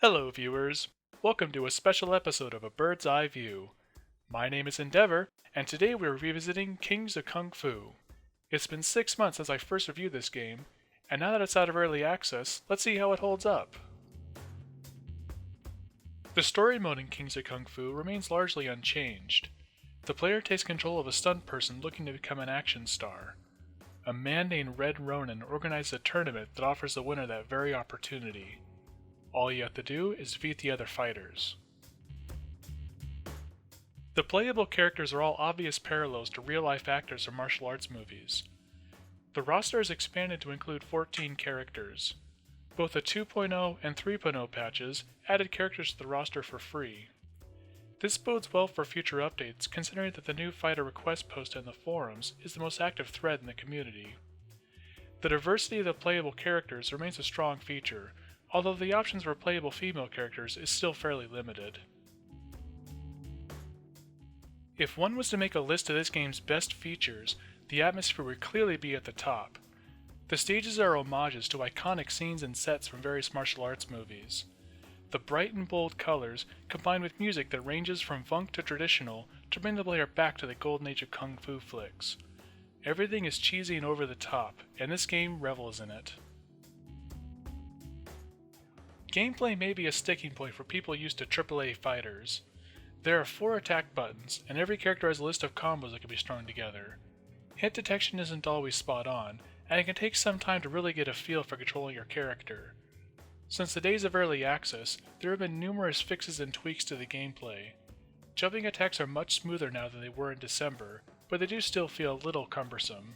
Hello viewers, welcome to a special episode of A Bird's Eye View. My name is Endeavor, and today we're revisiting Kings of Kung Fu. It's been 6 months since I first reviewed this game, and now that it's out of early access, let's see how it holds up. The story mode in Kings of Kung Fu remains largely unchanged. The player takes control of a stunt person looking to become an action star. A man named Red Ronin organizes a tournament that offers the winner that very opportunity. All you have to do is defeat the other fighters. The playable characters are all obvious parallels to real-life actors from martial arts movies. The roster is expanded to include 14 characters. Both the 2.0 and 3.0 patches added characters to the roster for free. This bodes well for future updates, considering that the new fighter request post in the forums is the most active thread in the community. The diversity of the playable characters remains a strong feature, although the options for playable female characters is still fairly limited. If one was to make a list of this game's best features, the atmosphere would clearly be at the top. The stages are homages to iconic scenes and sets from various martial arts movies. The bright and bold colors, combined with music that ranges from funk to traditional, to bring the player back to the golden age of kung fu flicks. Everything is cheesy and over the top, and this game revels in it. Gameplay may be a sticking point for people used to AAA fighters. There are 4 attack buttons, and every character has a list of combos that can be strung together. Hit detection isn't always spot on, and it can take some time to really get a feel for controlling your character. Since the days of early access, there have been numerous fixes and tweaks to the gameplay. Jumping attacks are much smoother now than they were in December, but they do still feel a little cumbersome.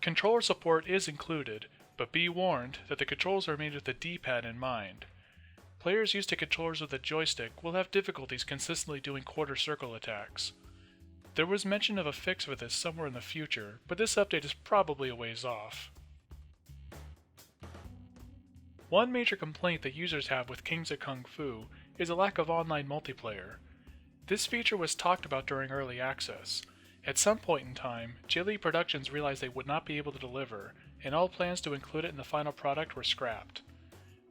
Controller support is included, but be warned that the controls are made with the D-pad in mind. Players used to controllers with a joystick will have difficulties consistently doing quarter circle attacks. There was mention of a fix for this somewhere in the future, but this update is probably a ways off. One major complaint that users have with Kings of Kung Fu is a lack of online multiplayer. This feature was talked about during early access. At some point in time, Jae Lee Productions realized they would not be able to deliver, and all plans to include it in the final product were scrapped.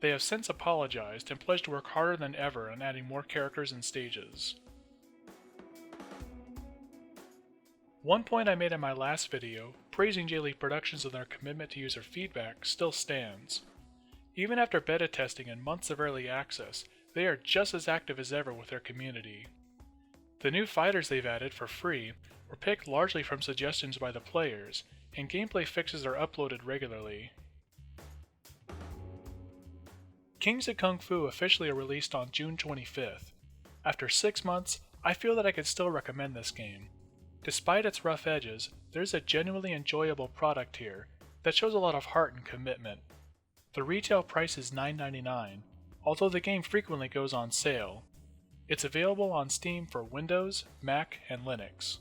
They have since apologized and pledged to work harder than ever on adding more characters and stages. One point I made in my last video, praising Jae Lee Productions and their commitment to user feedback, still stands. Even after beta testing and months of early access, they are just as active as ever with their community. The new fighters they've added for free were picked largely from suggestions by the players, and gameplay fixes are uploaded regularly. Kings of Kung Fu officially are released on June 25th. After 6 months, I feel that I could still recommend this game. Despite its rough edges, there's a genuinely enjoyable product here that shows a lot of heart and commitment. The retail price is $9.99, although the game frequently goes on sale. It's available on Steam for Windows, Mac, and Linux.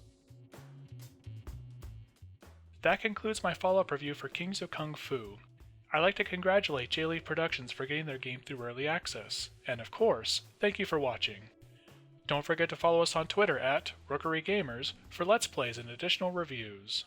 That concludes my follow-up review for Kings of Kung Fu. I'd like to congratulate Jae Lee Productions for getting their game through early access, and of course, thank you for watching. Don't forget to follow us on Twitter at Rookery Gamers for Let's Plays and additional reviews.